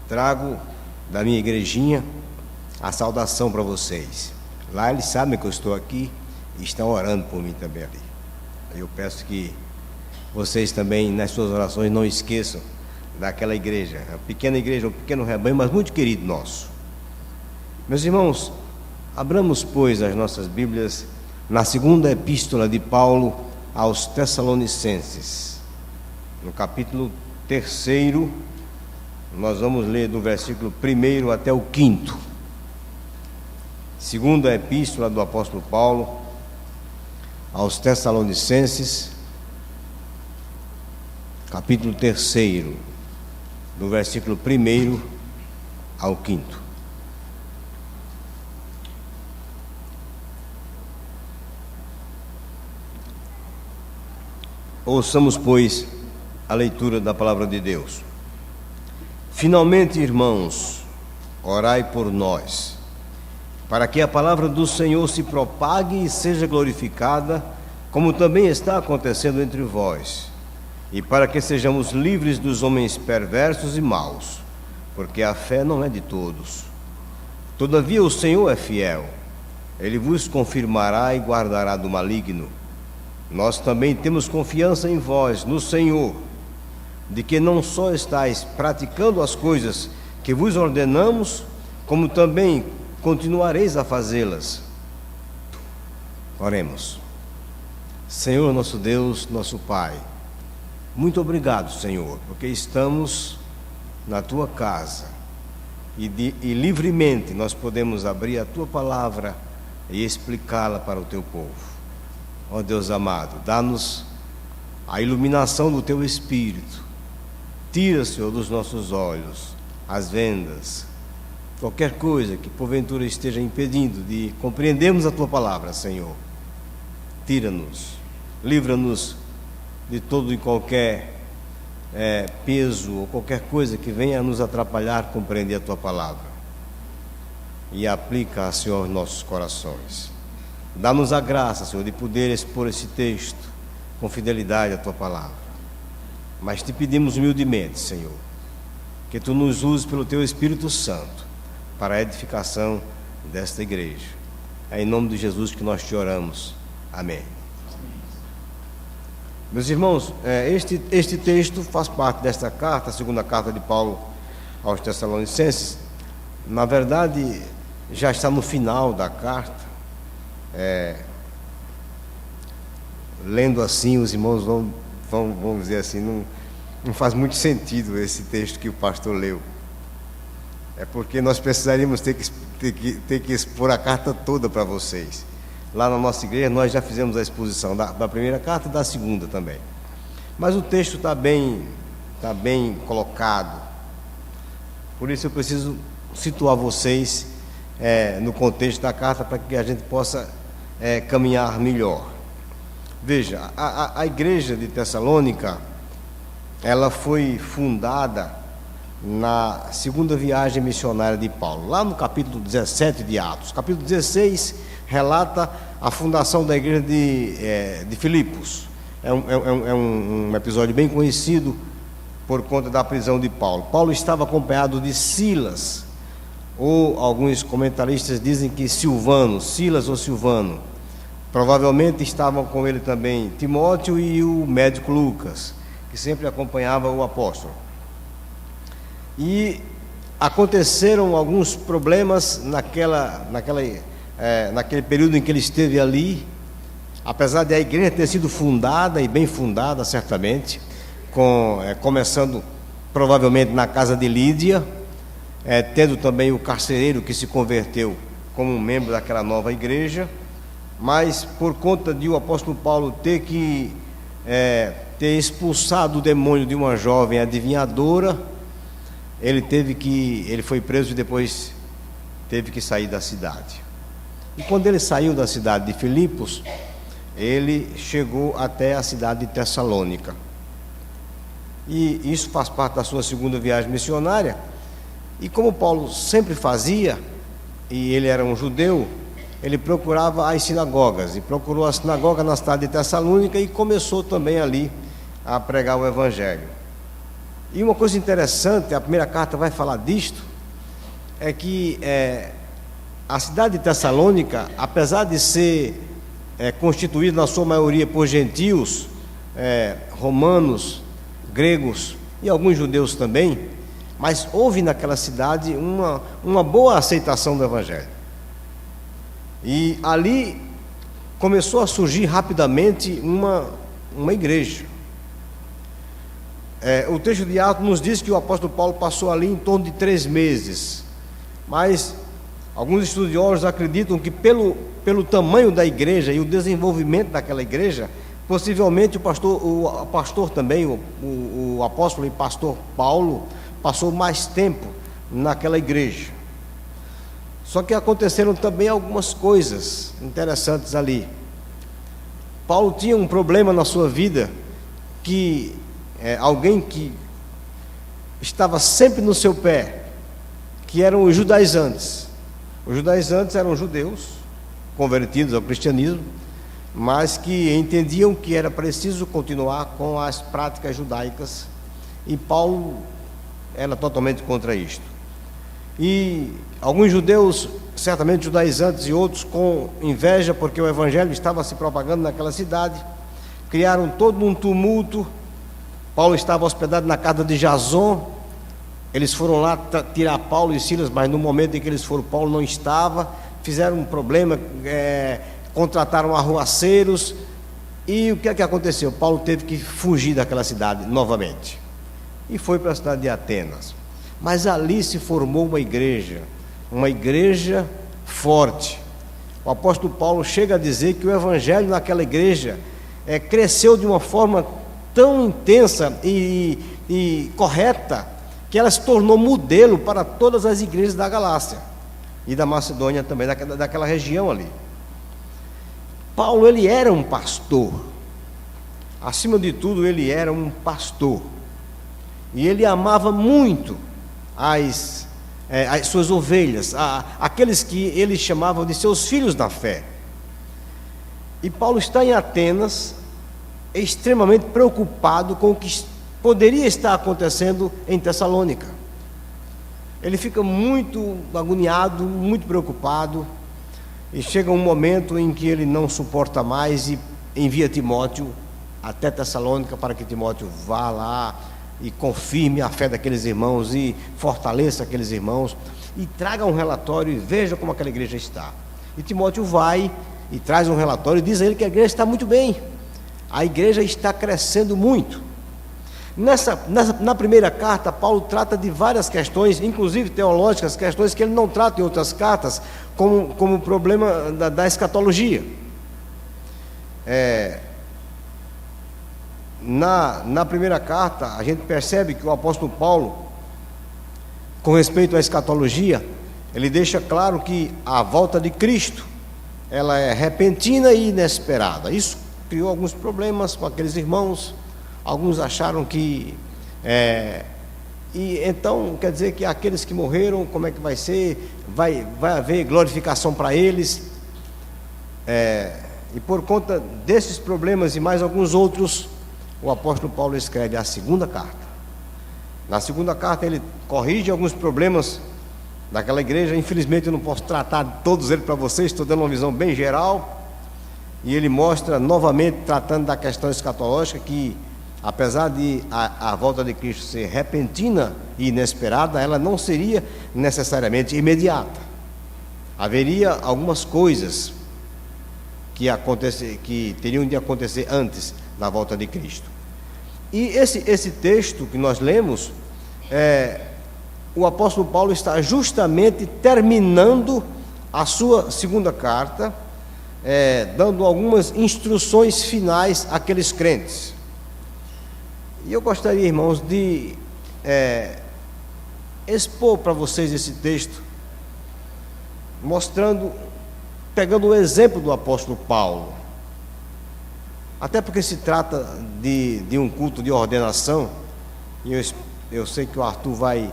trago da minha igrejinha a saudação para vocês. Lá eles sabem que eu estou aqui e estão orando por mim também ali. Eu peço que vocês também, nas suas orações, não esqueçam daquela igreja, uma pequena igreja, um pequeno rebanho, mas muito querido nosso. Meus irmãos, abramos, pois, as nossas Bíblias na segunda epístola de Paulo aos Tessalonicenses, no capítulo 3, nós vamos ler do versículo 1 até o 5º. Segunda epístola do apóstolo Paulo aos Tessalonicenses, capítulo 3, do versículo 1 ao 5º. Ouçamos, pois, a leitura da palavra de Deus. Finalmente, irmãos, orai por nós, para que a palavra do Senhor se propague e seja glorificada, como também está acontecendo entre vós, e para que sejamos livres dos homens perversos e maus, porque a fé não é de todos. Todavia o Senhor é fiel, Ele vos confirmará e guardará do maligno. Nós também temos confiança em vós, no Senhor, de que não só estáis praticando as coisas que vos ordenamos, como também continuareis a fazê-las. Oremos. Senhor nosso Deus, nosso Pai, muito obrigado, Senhor, porque estamos na Tua casa e livremente nós podemos abrir a Tua palavra e explicá-la para o Teu povo. Ó Deus amado, dá-nos a iluminação do Teu Espírito. Tira, Senhor, dos nossos olhos as vendas, qualquer coisa que porventura esteja impedindo de compreendermos a Tua palavra, Senhor. Tira-nos, livra-nos de todo e qualquer peso ou qualquer coisa que venha a nos atrapalhar compreender a Tua palavra. E aplica, Senhor, aos nossos corações. Dá-nos a graça, Senhor, de poder expor esse texto com fidelidade à Tua palavra. Mas te pedimos humildemente, Senhor, que Tu nos uses pelo Teu Espírito Santo para a edificação desta igreja. É em nome de Jesus que nós te oramos. Amém. Meus irmãos, este texto faz parte desta carta, a segunda carta de Paulo aos Tessalonicenses. Na verdade, já está no final da carta. Lendo assim, os irmãos vão dizer assim, não faz muito sentido esse texto que o pastor leu. É porque nós precisaríamos ter que expor a carta toda para vocês. Lá na nossa igreja nós já fizemos a exposição da primeira carta e da segunda também. Mas o texto está bem colocado. Por isso eu preciso situar vocês no contexto da carta para que a gente possa caminhar melhor. Veja, a igreja de Tessalônica, ela foi fundada na segunda viagem missionária de Paulo, lá no capítulo 17 de Atos. Capítulo 16 relata a fundação da igreja de Filipos. É um episódio bem conhecido por conta da prisão de Paulo. Paulo estava acompanhado de Silas, ou alguns comentaristas dizem que Silas ou Silvano. Provavelmente estavam com ele também Timóteo e o médico Lucas, que sempre acompanhava o apóstolo. E aconteceram alguns problemas naquele período em que ele esteve ali, apesar de a igreja ter sido fundada, e bem fundada certamente, começando provavelmente na casa de Lídia, tendo também o carcereiro que se converteu como um membro daquela nova igreja. Mas por conta de o apóstolo Paulo ter expulsado o demônio de uma jovem adivinhadora, ele foi preso e depois teve que sair da cidade. E quando ele saiu da cidade de Filipos, ele chegou até a cidade de Tessalônica. E isso faz parte da sua segunda viagem missionária. E como Paulo sempre fazia, e ele era um judeu, ele procurava as sinagogas, e procurou a sinagoga na cidade de Tessalônica e começou também ali a pregar o evangelho. E uma coisa interessante, a primeira carta vai falar disto, é que a cidade de Tessalônica, apesar de ser constituída na sua maioria por gentios, romanos, gregos e alguns judeus também, mas houve naquela cidade uma boa aceitação do Evangelho. E ali começou a surgir rapidamente uma igreja. O texto de Atos nos diz que o apóstolo Paulo passou ali em torno de 3 meses, mas alguns estudiosos acreditam que pelo tamanho da igreja e o desenvolvimento daquela igreja, possivelmente o pastor também, o apóstolo e pastor Paulo, passou mais tempo naquela igreja. Só que aconteceram também algumas coisas interessantes ali. Paulo tinha um problema na sua vida, que alguém que estava sempre no seu pé, que eram os judaizantes. Os judaizantes eram judeus convertidos ao cristianismo, mas que entendiam que era preciso continuar com as práticas judaicas, e Paulo era totalmente contra isto. E alguns judeus, certamente judaizantes, e outros com inveja porque o evangelho estava se propagando naquela cidade, criaram todo um tumulto. Paulo estava hospedado na casa de Jason. Eles foram lá tirar Paulo e Silas, mas no momento em que eles foram, Paulo não estava. Fizeram um problema, contrataram arruaceiros, e o que é que aconteceu? Paulo teve que fugir daquela cidade novamente e foi para a cidade de Atenas. Mas ali se formou uma igreja forte. O apóstolo Paulo chega a dizer que o evangelho naquela igreja cresceu de uma forma tão intensa e correta, que ela se tornou modelo para todas as igrejas da Galácia e da Macedônia também, daquela região ali. Paulo, ele era um pastor. Acima de tudo, ele era um pastor. E ele amava muito as suas ovelhas, aqueles que ele chamava de seus filhos na fé. E Paulo está em Atenas, extremamente preocupado com o que poderia estar acontecendo em Tessalônica. Ele fica muito agoniado, muito preocupado, e chega um momento em que ele não suporta mais e envia Timóteo até Tessalônica para que Timóteo vá lá e confirme a fé daqueles irmãos e fortaleça aqueles irmãos e traga um relatório e veja como aquela igreja está. E Timóteo vai e traz um relatório e diz a ele que a igreja está muito bem, a igreja está crescendo muito. Na primeira carta, Paulo trata de várias questões, inclusive teológicas, questões que ele não trata em outras cartas, como o problema da escatologia. Na primeira carta, a gente percebe que o apóstolo Paulo, com respeito à escatologia, ele deixa claro que a volta de Cristo, ela é repentina e inesperada. Isso criou alguns problemas com aqueles irmãos. Alguns acharam que e então quer dizer que aqueles que morreram, como é que vai ser? Vai haver glorificação para eles, e por conta desses problemas e mais alguns outros, o apóstolo Paulo escreve a segunda carta. Na segunda carta ele corrige alguns problemas daquela igreja. Infelizmente eu não posso tratar de todos eles para vocês, estou dando uma visão bem geral, e ele mostra novamente, tratando da questão escatológica, que apesar de a volta de Cristo ser repentina e inesperada, ela não seria necessariamente imediata. Haveria algumas coisas que teriam de acontecer antes da volta de Cristo. E esse texto que nós lemos, o apóstolo Paulo está justamente terminando a sua segunda carta, dando algumas instruções finais àqueles crentes. E eu gostaria, irmãos, de expor para vocês esse texto, pegando o exemplo do apóstolo Paulo. Até porque se trata de um culto de ordenação, e eu sei que o Arthur vai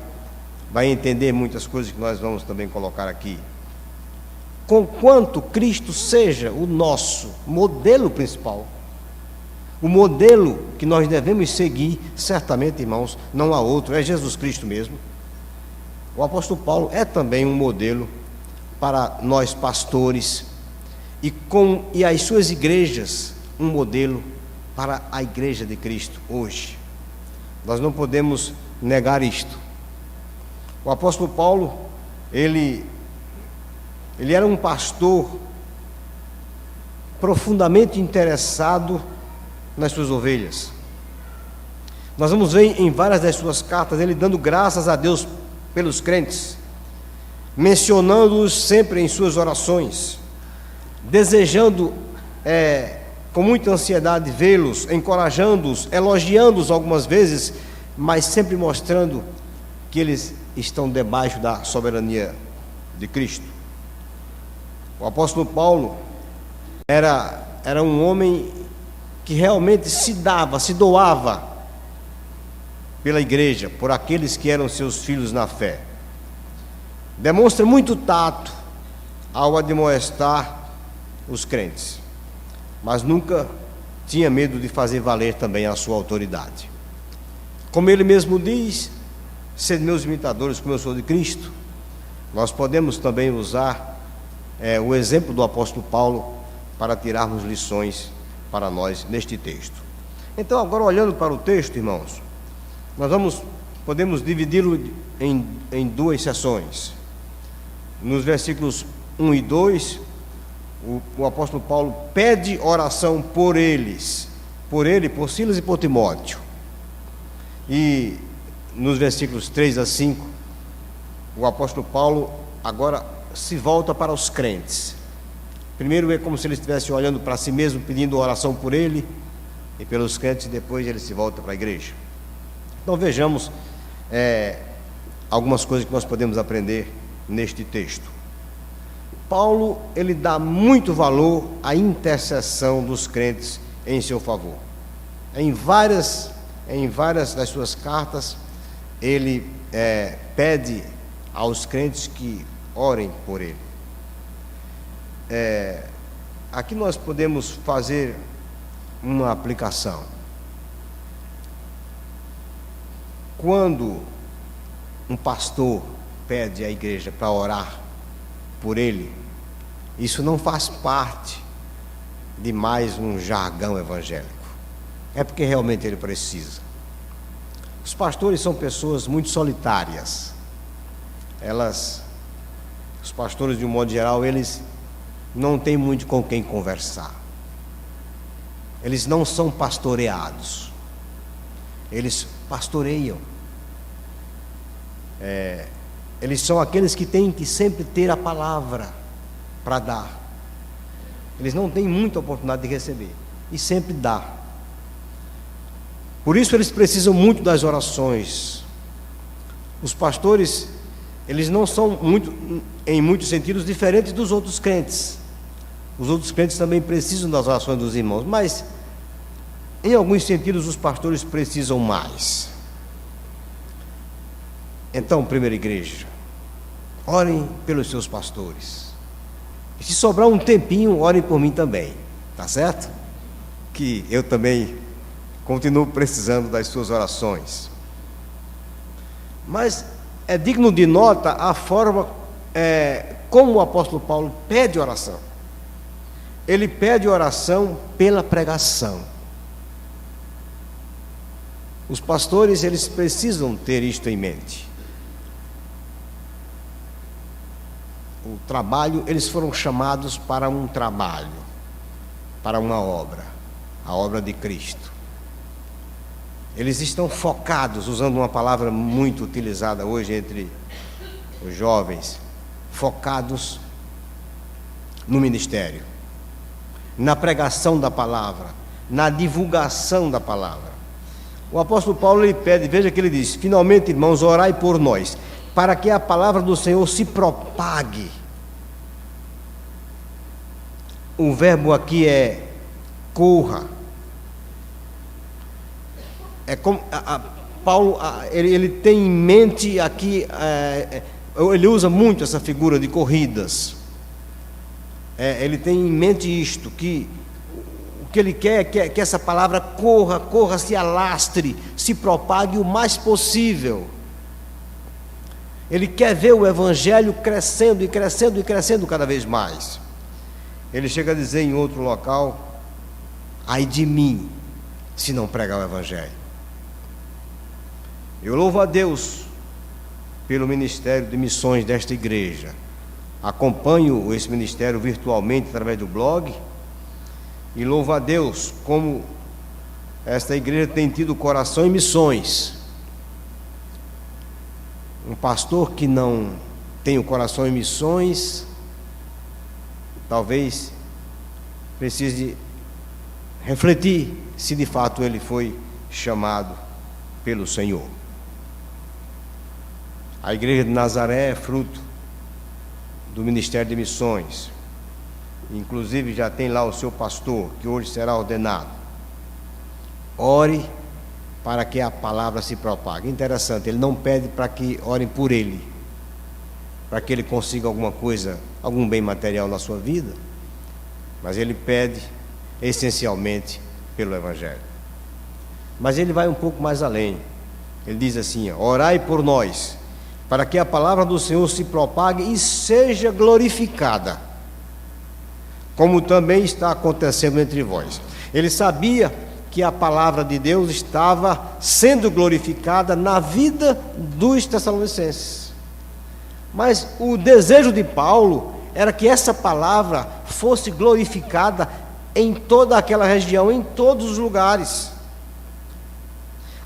entender muitas coisas que nós vamos também colocar aqui. Conquanto Cristo seja o nosso modelo principal, O modelo que nós devemos seguir, certamente, irmãos, não há outro, é Jesus Cristo mesmo. O apóstolo Paulo é também um modelo para nós pastores e as suas igrejas, um modelo para a igreja de Cristo hoje. Nós não podemos negar isto. O apóstolo Paulo, ele era um pastor profundamente interessado nas suas ovelhas. Nós vamos ver em várias das suas cartas ele dando graças a Deus pelos crentes, mencionando-os sempre em suas orações, desejando com muita ansiedade vê-los, encorajando-os, elogiando-os algumas vezes, mas sempre mostrando que eles estão debaixo da soberania de Cristo. O apóstolo Paulo era um homem que realmente se doava pela igreja, por aqueles que eram seus filhos na fé. Demonstra muito tato ao admoestar os crentes, mas nunca tinha medo de fazer valer também a sua autoridade. Como ele mesmo diz, sede meus imitadores como eu sou de Cristo. Nós podemos também usar o exemplo do apóstolo Paulo para tirarmos lições para nós neste texto. Então, agora olhando para o texto, irmãos, nós podemos dividi-lo em duas sessões. Nos versículos 1 e 2, o apóstolo Paulo pede oração por eles, por Silas e por Timóteo. E nos versículos 3 a 5, o apóstolo Paulo agora se volta para os crentes. Primeiro é como se ele estivesse olhando para si mesmo, pedindo oração por ele e pelos crentes, e depois ele se volta para a igreja. Então vejamos algumas coisas que nós podemos aprender neste texto. Paulo, ele dá muito valor à intercessão dos crentes em seu favor. Em várias das suas cartas, ele pede aos crentes que orem por ele. Aqui nós podemos fazer uma aplicação. Quando um pastor pede à igreja para orar por ele, isso não faz parte de mais um jargão evangélico. É porque realmente ele precisa. Os pastores são pessoas muito solitárias. Os pastores, de um modo geral, eles não têm muito com quem conversar. Eles não são pastoreados. Eles pastoreiam. Eles são aqueles que têm que sempre ter a palavra para dar. Eles não têm muita oportunidade de receber, e sempre dá. Por isso eles precisam muito das orações. Os pastores, eles não são em muitos sentidos diferentes dos outros crentes. Os outros crentes também precisam das orações dos irmãos, mas em alguns sentidos os pastores precisam mais. Então, primeira igreja, orem pelos seus pastores. E se sobrar um tempinho, orem por mim também, tá certo? Que eu também continuo precisando das suas orações. Mas é digno de nota a forma como o apóstolo Paulo pede oração. Ele pede oração pela pregação. Os pastores, eles precisam ter isto em mente. O trabalho, eles foram chamados para um trabalho, para uma obra, a obra de Cristo. Eles estão focados, usando uma palavra muito utilizada hoje entre os jovens, focados no ministério, na pregação da palavra, na divulgação da palavra. O apóstolo Paulo, ele pede, veja que ele diz: finalmente, irmãos, orai por nós, para que a palavra do Senhor se propague. O verbo aqui é corra. É como Paulo, ele tem em mente aqui, ele usa muito essa figura de corridas. Ele tem em mente isto, que o que ele quer é que essa palavra corra, se alastre, se propague o mais possível. Ele quer ver o evangelho crescendo e crescendo e crescendo cada vez mais. Ele chega a dizer em outro local: ai de mim, se não pregar o evangelho. Eu louvo a Deus pelo ministério de missões desta igreja. Acompanho esse ministério virtualmente através do blog e louvo a Deus como esta igreja tem tido coração em missões. Um pastor que não tem o coração em missões, talvez precise refletir se de fato ele foi chamado pelo Senhor. A igreja de Nazaré é fruto do ministério de missões. Inclusive já tem lá o seu pastor, que hoje será ordenado. Ore para que a palavra se propague. Interessante, ele não pede para que orem por ele, para que ele consiga alguma coisa, algum bem material na sua vida, mas ele pede essencialmente pelo evangelho. Mas ele vai um pouco mais além. Ele diz assim: orai por nós, para que a palavra do Senhor se propague e seja glorificada, como também está acontecendo entre vós. Ele sabia que a palavra de Deus estava sendo glorificada na vida dos tessalonicenses. Mas o desejo de Paulo era que essa palavra fosse glorificada em toda aquela região, em todos os lugares.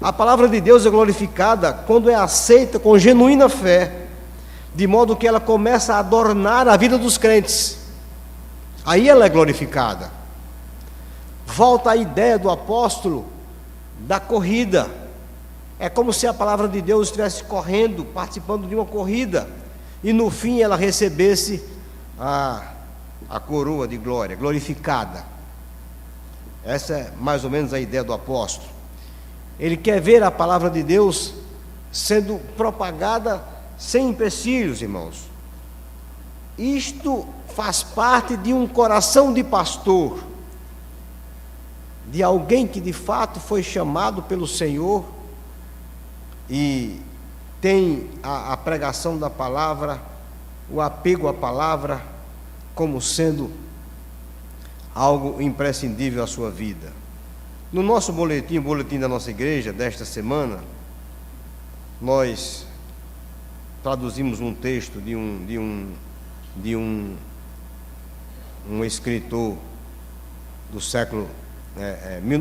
A palavra de Deus é glorificada quando é aceita com genuína fé, de modo que ela começa a adornar a vida dos crentes. Aí ela é glorificada. Volta a ideia do apóstolo da corrida. É como se a palavra de Deus estivesse correndo, participando de uma corrida, e no fim ela recebesse a coroa de glória, glorificada. Essa é mais ou menos a ideia do apóstolo. Ele quer ver a palavra de Deus sendo propagada sem empecilhos, irmãos. Isto faz parte de um coração de pastor, de alguém que de fato foi chamado pelo Senhor e tem a pregação da palavra, o apego à palavra como sendo algo imprescindível à sua vida. No nosso boletim, o boletim da nossa igreja desta semana, nós traduzimos um texto de um escritor do século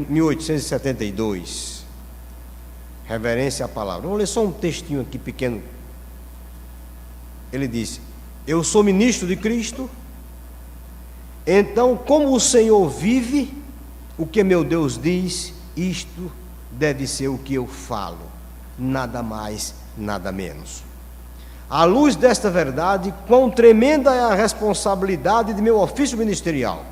1872, reverência à palavra. Vamos ler só um textinho aqui pequeno. Ele disse: eu sou ministro de Cristo, então como o Senhor vive, o que meu Deus diz, isto deve ser o que eu falo, nada mais, nada menos. À luz desta verdade, quão tremenda é a responsabilidade de meu ofício ministerial.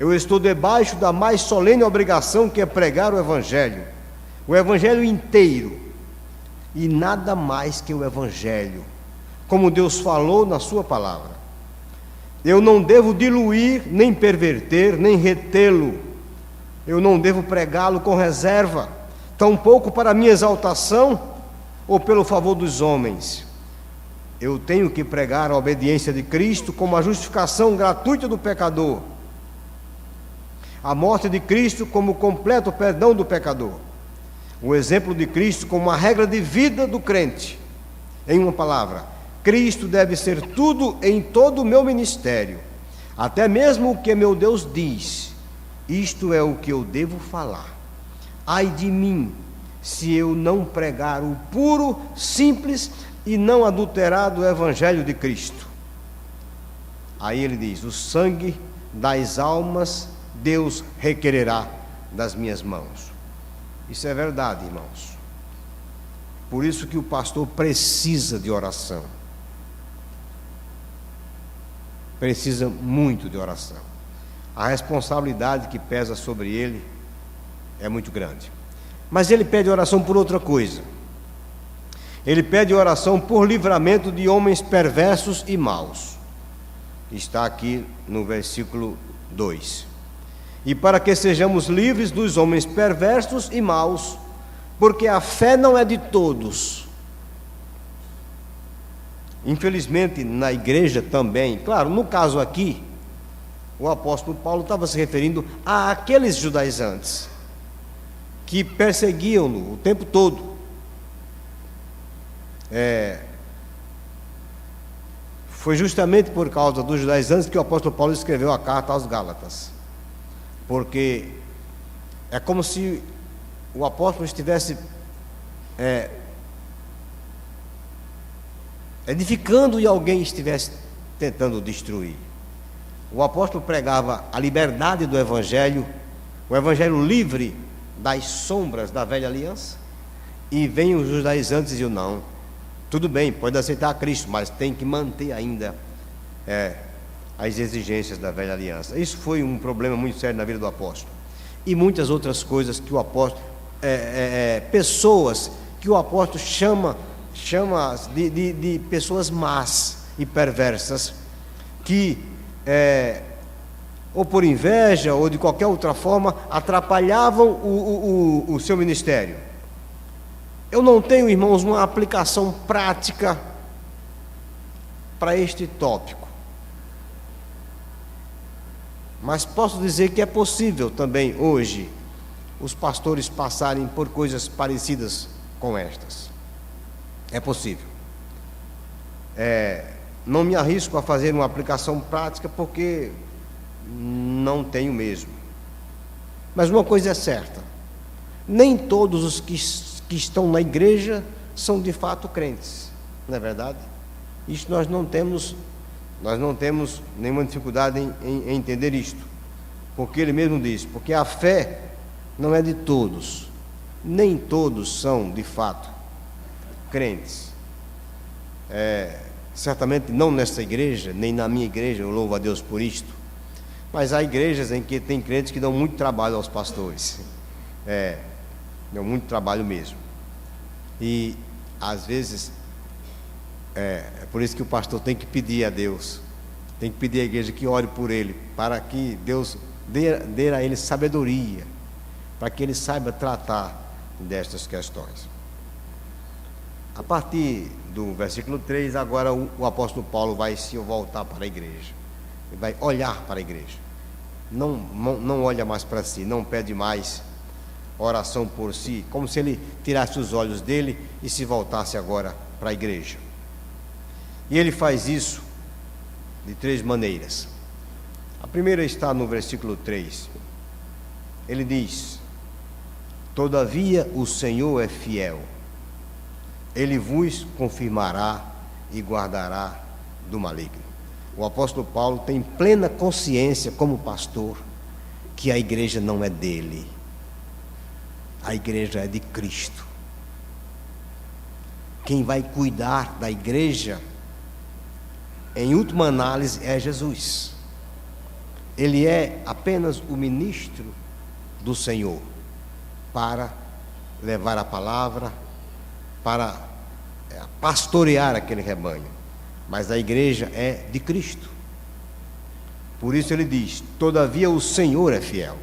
Eu estou debaixo da mais solene obrigação, que é pregar o Evangelho inteiro, e nada mais que o Evangelho, como Deus falou na sua palavra. Eu não devo diluir, nem perverter, nem retê-lo. Eu não devo pregá-lo com reserva, tampouco para minha exaltação ou pelo favor dos homens. Eu tenho que pregar a obediência de Cristo como a justificação gratuita do pecador, a morte de Cristo como o completo perdão do pecador, o exemplo de Cristo como a regra de vida do crente. Em uma palavra, Cristo deve ser tudo em todo o meu ministério, até mesmo o que meu Deus diz. Isto é o que eu devo falar. Ai de mim, se eu não pregar o puro, simples e não adulterado Evangelho de Cristo. Aí ele diz: o sangue das almas Deus requererá das minhas mãos. Isso é verdade, irmãos. Por isso que o pastor precisa de oração. Precisa muito de oração. A responsabilidade que pesa sobre ele é muito grande. Mas ele pede oração por outra coisa. Ele pede oração por livramento de homens perversos e maus. Está aqui no versículo 2. e para que sejamos livres dos homens perversos e maus, porque a fé não é de todos. Infelizmente, na igreja também, claro, no caso aqui, o apóstolo Paulo estava se referindo àqueles judaizantes que perseguiam-no o tempo todo. Foi justamente por causa dos judaizantes que o apóstolo Paulo escreveu a carta aos Gálatas, porque é como se o apóstolo estivesse edificando e alguém estivesse tentando destruir. O apóstolo pregava a liberdade do evangelho, o evangelho livre das sombras da velha aliança, e vem os judaizantes e diziam: não, tudo bem, pode aceitar a Cristo, mas tem que manter ainda as exigências da velha aliança. Isso foi um problema muito sério na vida do apóstolo, e muitas outras coisas que o apóstolo, pessoas que o apóstolo chama de pessoas más e perversas, que ou por inveja ou de qualquer outra forma atrapalhavam o seu ministério. Eu não tenho, irmãos, uma aplicação prática para este tópico, mas posso dizer que é possível também hoje os pastores passarem por coisas parecidas com estas. É possível. Não me arrisco a fazer uma aplicação prática porque não tenho mesmo. Mas uma coisa é certa: nem todos os que estão na igreja são de fato crentes, não é verdade? Isso nós não temos nenhuma dificuldade em entender isto, porque ele mesmo diz: porque a fé não é de todos, nem todos são de fato crentes. Certamente não nesta igreja, nem na minha igreja, eu louvo a Deus por isto, mas há igrejas em que tem crentes que dão muito trabalho aos pastores, dão muito trabalho mesmo, e às vezes é por isso que o pastor tem que pedir a Deus, tem que pedir à igreja que ore por ele, para que Deus dê a ele sabedoria, para que ele saiba tratar destas questões. A partir do versículo 3, agora o apóstolo Paulo vai se voltar para a igreja, ele vai olhar para a igreja, não olha mais para si, não pede mais oração por si, como se ele tirasse os olhos dele e se voltasse agora para a igreja. E ele faz isso de 3 maneiras. A primeira está no versículo 3, ele diz: todavia o Senhor é fiel, ele vos confirmará e guardará do maligno. O apóstolo Paulo tem plena consciência, como pastor, que a igreja não é dele, a igreja é de Cristo. Quem vai cuidar da igreja, em última análise, é Jesus. Ele é apenas o ministro do Senhor, para levar a palavra, para pastorear aquele rebanho, mas a igreja é de Cristo. Por isso ele diz: todavia o Senhor é fiel,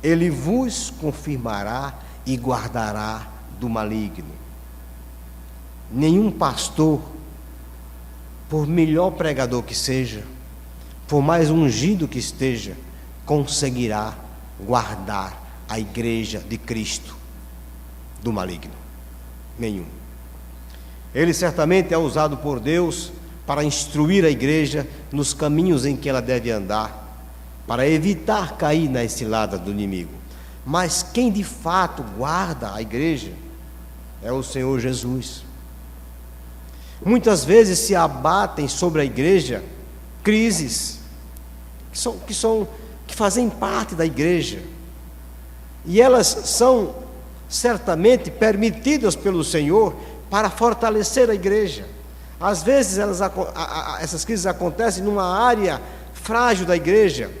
ele vos confirmará e guardará do maligno. Nenhum pastor, por melhor pregador que seja, por mais ungido que esteja, conseguirá guardar a igreja de Cristo do maligno. Nenhum. Ele certamente é usado por Deus para instruir a igreja nos caminhos em que ela deve andar, para evitar cair na cilada do inimigo. Mas quem de fato guarda a igreja é o Senhor Jesus. Muitas vezes se abatem sobre a igreja crises que fazem parte da igreja, e elas são certamente permitidas pelo Senhor para fortalecer a igreja. Às vezes essas crises acontecem numa área frágil da igreja,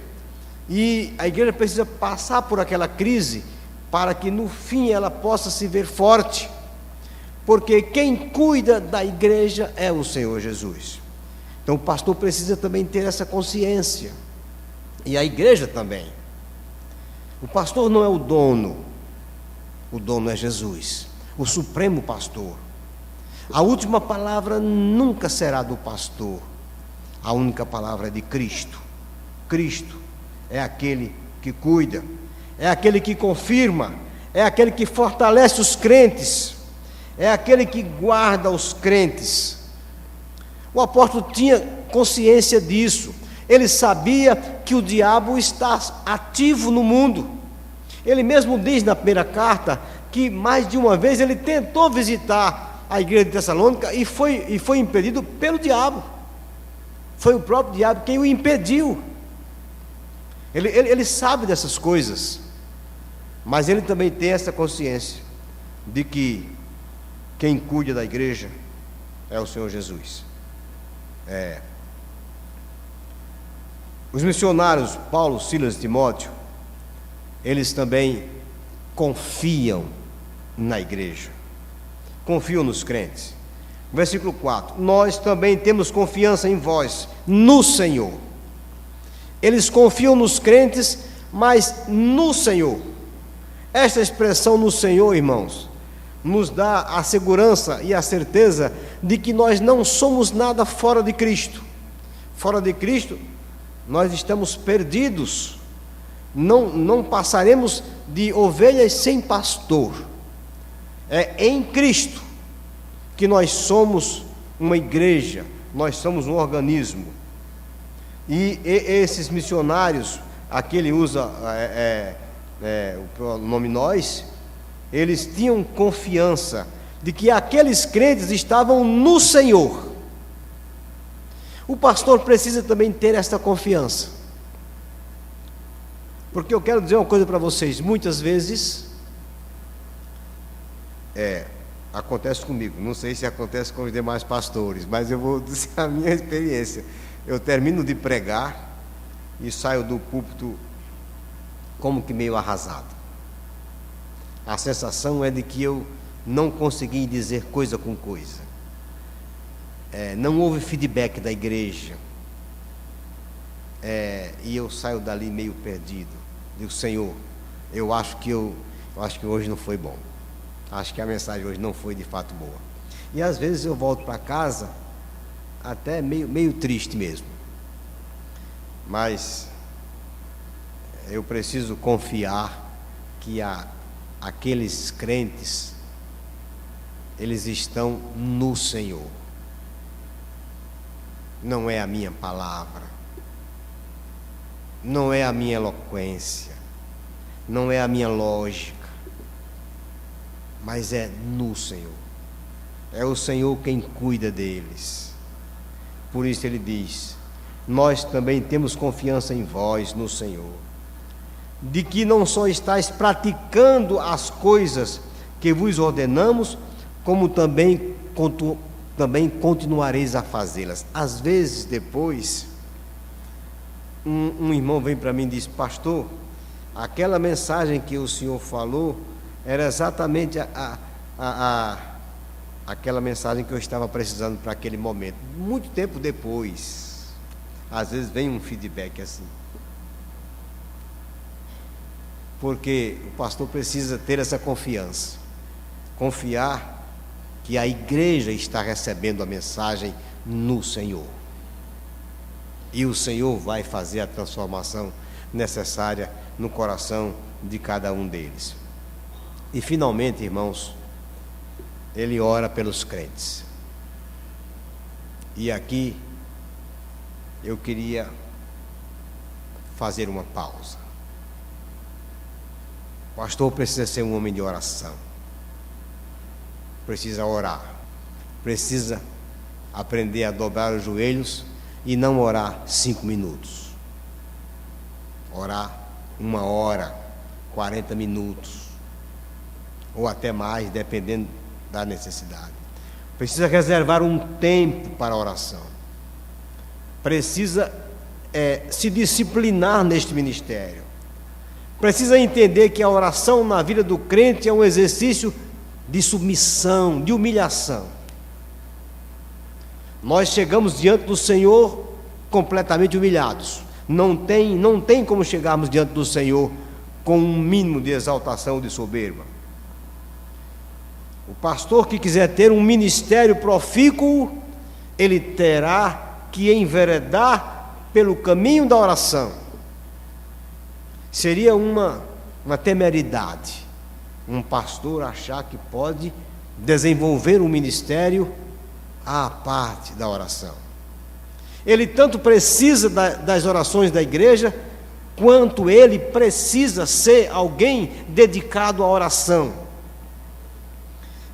e a igreja precisa passar por aquela crise para que no fim ela possa se ver forte, porque quem cuida da igreja é o Senhor Jesus. Então o pastor precisa também ter essa consciência, e a igreja também. O pastor não é o dono é Jesus, o supremo pastor. A última palavra nunca será do pastor, a única palavra é de Cristo. Cristo é aquele que cuida, é aquele que confirma, é aquele que fortalece os crentes, é aquele que guarda os crentes. O apóstolo tinha consciência disso, ele sabia que o diabo está ativo no mundo. Ele mesmo diz na primeira carta que mais de uma vez ele tentou visitar a igreja de Tessalônica e foi impedido pelo diabo. Foi o próprio diabo quem o impediu. Ele sabe dessas coisas, mas ele também tem essa consciência de que quem cuida da igreja é o Senhor Jesus. Os missionários Paulo, Silas e Timóteo, eles também confiam na igreja, confiam nos crentes. Versículo 4: nós também temos confiança em vós, no Senhor. Eles confiam nos crentes, mas no Senhor. Esta expressão no Senhor, irmãos, nos dá a segurança e a certeza de que nós não somos nada fora de Cristo. Fora de Cristo, nós estamos perdidos. Não passaremos de ovelhas sem pastor. É em Cristo que nós somos uma igreja, nós somos um organismo. E esses missionários, aqui ele usa o nome nós, eles tinham confiança de que aqueles crentes estavam no Senhor. O pastor precisa também ter esta confiança, porque eu quero dizer uma coisa para vocês: muitas vezes acontece comigo, não sei se acontece com os demais pastores, mas eu vou dizer a minha experiência. Eu termino de pregar e saio do púlpito como que meio arrasado. A sensação é de que eu não consegui dizer coisa com coisa. Não houve feedback da igreja. E eu saio dali meio perdido. Digo: Senhor, eu acho que hoje não foi bom. Acho que a mensagem hoje não foi de fato boa. E às vezes eu volto para casa até meio triste mesmo. Mas eu preciso confiar que aqueles crentes, eles estão no Senhor. Não é a minha palavra, não é a minha eloquência, não é a minha lógica, mas é no Senhor. É o Senhor quem cuida deles. Por isso ele diz: nós também temos confiança em vós, no Senhor, de que não só estáis praticando as coisas que vos ordenamos, como também continuareis a fazê-las. Às vezes depois, um irmão vem para mim e diz: pastor, aquela mensagem que o senhor falou era exatamente aquela mensagem que eu estava precisando para aquele momento. Muito tempo depois, às vezes vem um feedback assim, porque o pastor precisa ter essa confiança, confiar que a igreja está recebendo a mensagem no Senhor, e o Senhor vai fazer a transformação necessária no coração de cada um deles. E finalmente, irmãos, ele ora pelos crentes. E aqui eu queria fazer uma pausa. O pastor precisa ser um homem de oração, precisa orar, precisa aprender a dobrar os joelhos e não orar 5 minutos, orar 1 hora, 40 minutos, ou até mais, dependendo da necessidade. Precisa reservar um tempo para a oração, precisa se disciplinar neste ministério, precisa entender que a oração na vida do crente é um exercício de submissão, de humilhação. Nós chegamos diante do Senhor completamente humilhados. Não tem como chegarmos diante do Senhor com um mínimo de exaltação ou de soberba. O pastor que quiser ter um ministério profícuo, ele terá que enveredar pelo caminho da oração. Seria uma temeridade um pastor achar que pode desenvolver um ministério à parte da oração. Ele tanto precisa das orações da igreja, quanto ele precisa ser alguém dedicado à oração.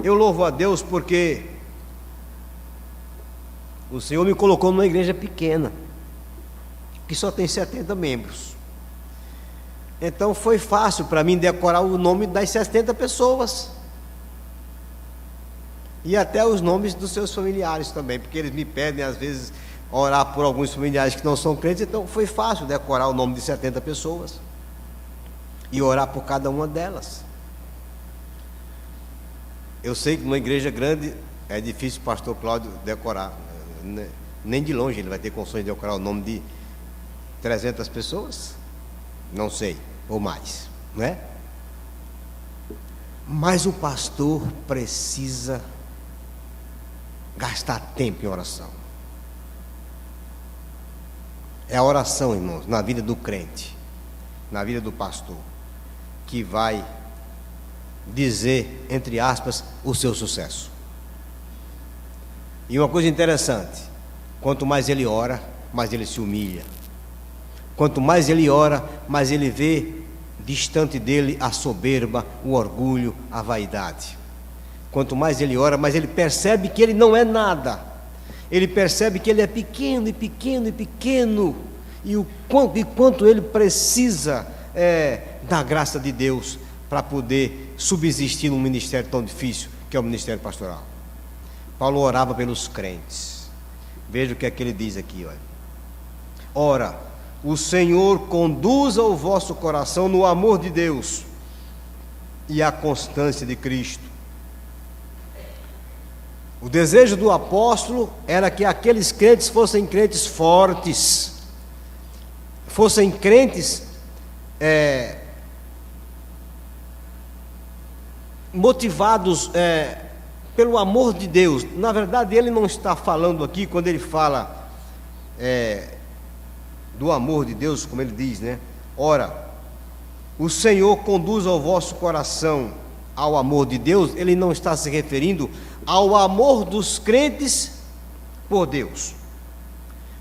Eu louvo a Deus porque o Senhor me colocou numa igreja pequena, que só tem 70 membros. Então foi fácil para mim decorar o nome das 70 pessoas. E até os nomes dos seus familiares também, porque eles me pedem às vezes orar por alguns familiares que não são crentes, então foi fácil decorar o nome de 70 pessoas e orar por cada uma delas. Eu sei que numa igreja grande é difícil o pastor Cláudio decorar, nem de longe ele vai ter condições de decorar o nome de 300 pessoas, não sei, ou mais, não é? Mas o pastor precisa gastar tempo em oração. É a oração, irmãos, na vida do crente, na vida do pastor, que vai dizer, entre aspas, o seu sucesso. E uma coisa interessante, quanto mais ele ora, mais ele se humilha. Quanto mais ele ora, mais ele vê distante dele a soberba, o orgulho, a vaidade. Quanto mais ele ora, mais ele percebe que ele não é nada. Ele percebe que ele é pequeno, e pequeno, e pequeno. E o quanto ele precisa da graça de Deus para poder subsistir num ministério tão difícil, que é o ministério pastoral. Paulo orava pelos crentes. Veja o que é que ele diz aqui, olha. Ora, o Senhor conduza o vosso coração no amor de Deus e a constância de Cristo. O desejo do apóstolo era que aqueles crentes fossem crentes fortes, fossem crentes motivados pelo amor de Deus. Na verdade, ele não está falando aqui, quando ele fala do amor de Deus, como ele diz, né? Ora, o Senhor conduz o vosso coração ao amor de Deus. Ele não está se referindo ao amor dos crentes por Deus,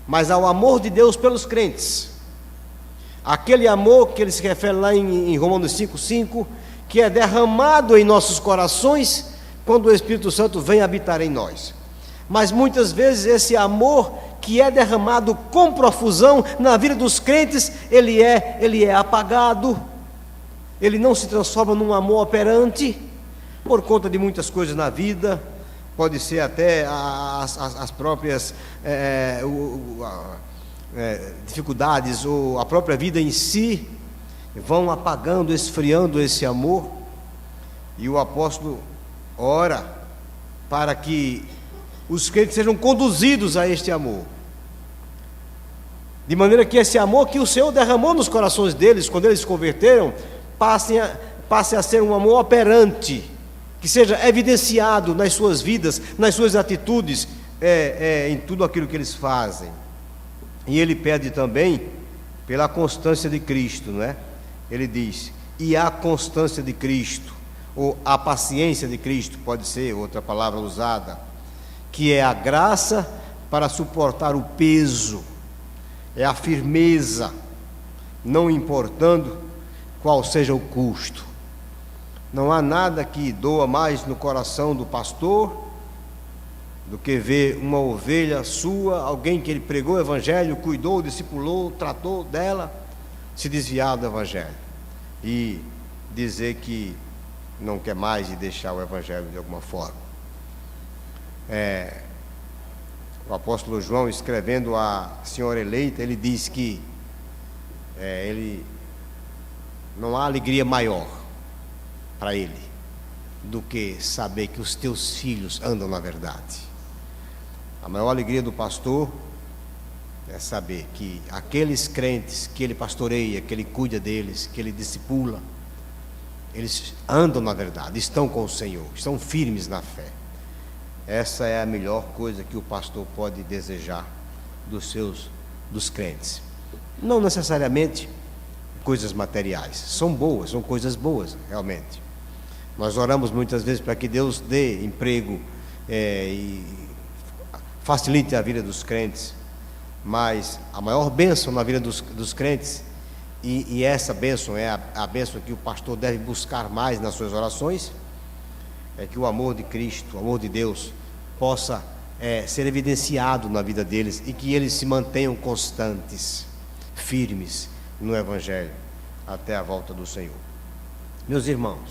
mas ao amor de Deus pelos crentes. Aquele amor que ele se refere lá em Romanos 5,5, que é derramado em nossos corações quando o Espírito Santo vem habitar em nós. Mas muitas vezes esse amor que é derramado com profusão na vida dos crentes, ele é apagado, ele não se transforma num amor operante, por conta de muitas coisas na vida. Pode ser até as próprias dificuldades, ou a própria vida em si, vão apagando, esfriando esse amor. E o apóstolo ora para que os crentes sejam conduzidos a este amor, de maneira que esse amor que o Senhor derramou nos corações deles, quando eles se converteram, passe a ser um amor operante, que seja evidenciado nas suas vidas, nas suas atitudes, em tudo aquilo que eles fazem. E ele pede também pela constância de Cristo, não é? Ele diz, e a constância de Cristo, ou a paciência de Cristo, pode ser outra palavra usada, que é a graça para suportar o peso, é a firmeza, não importando qual seja o custo. Não há nada que doa mais no coração do pastor do que ver uma ovelha sua, alguém que ele pregou o evangelho, cuidou, discipulou, tratou dela, se desviar do evangelho e dizer que não quer mais e deixar o evangelho de alguma forma. O apóstolo João, escrevendo à senhora eleita, ele diz que ele não há alegria maior para ele do que saber que os teus filhos andam na verdade. A maior alegria do pastor é saber que aqueles crentes que ele pastoreia, que ele cuida deles, que ele discipula, eles andam na verdade, estão com o Senhor, estão firmes na fé. Essa é a melhor coisa que o pastor pode desejar dos crentes. Não necessariamente coisas materiais, são boas, são coisas boas, realmente. Nós oramos muitas vezes para que Deus dê emprego e facilite a vida dos crentes, mas a maior bênção na vida dos crentes, e essa bênção é a bênção que o pastor deve buscar mais nas suas orações, é que o amor de Cristo, o amor de Deus, possa ser evidenciado na vida deles e que eles se mantenham constantes, firmes no Evangelho até a volta do Senhor. Meus irmãos,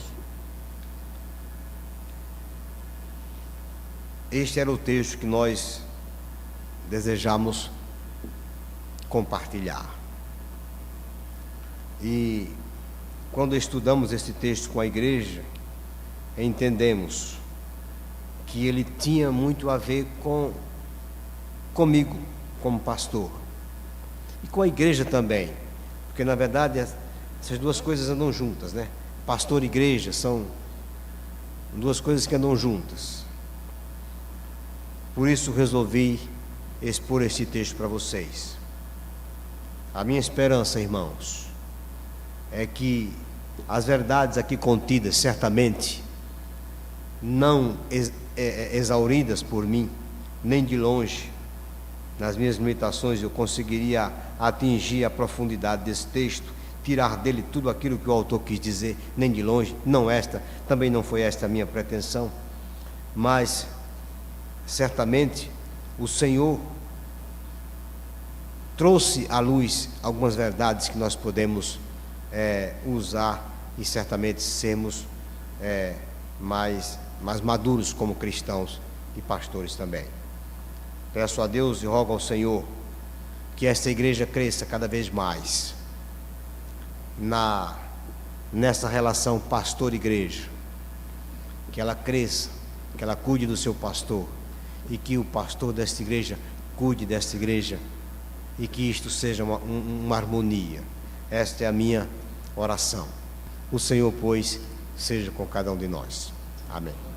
este era o texto que nós desejamos compartilhar. E quando estudamos esse texto com a igreja, entendemos que ele tinha muito a ver comigo, como pastor, e com a igreja também, porque na verdade essas duas coisas andam juntas, né? Pastor e igreja são duas coisas que andam juntas. Por isso resolvi expor este texto para vocês. A minha esperança, irmãos, é que as verdades aqui contidas, certamente não exauridas por mim, nem de longe, nas minhas limitações eu conseguiria atingir a profundidade desse texto, tirar dele tudo aquilo que o autor quis dizer, nem de longe, também não foi esta a minha pretensão, mas certamente o Senhor trouxe à luz algumas verdades que nós podemos usar e certamente sermos mais maduros como cristãos e pastores também. Peço a Deus e rogo ao Senhor que esta igreja cresça cada vez mais nessa relação pastor-igreja, que ela cresça, que ela cuide do seu pastor e que o pastor desta igreja cuide desta igreja e que isto seja uma harmonia. Esta é a minha oração. O Senhor, pois, seja com cada um de nós. Amém.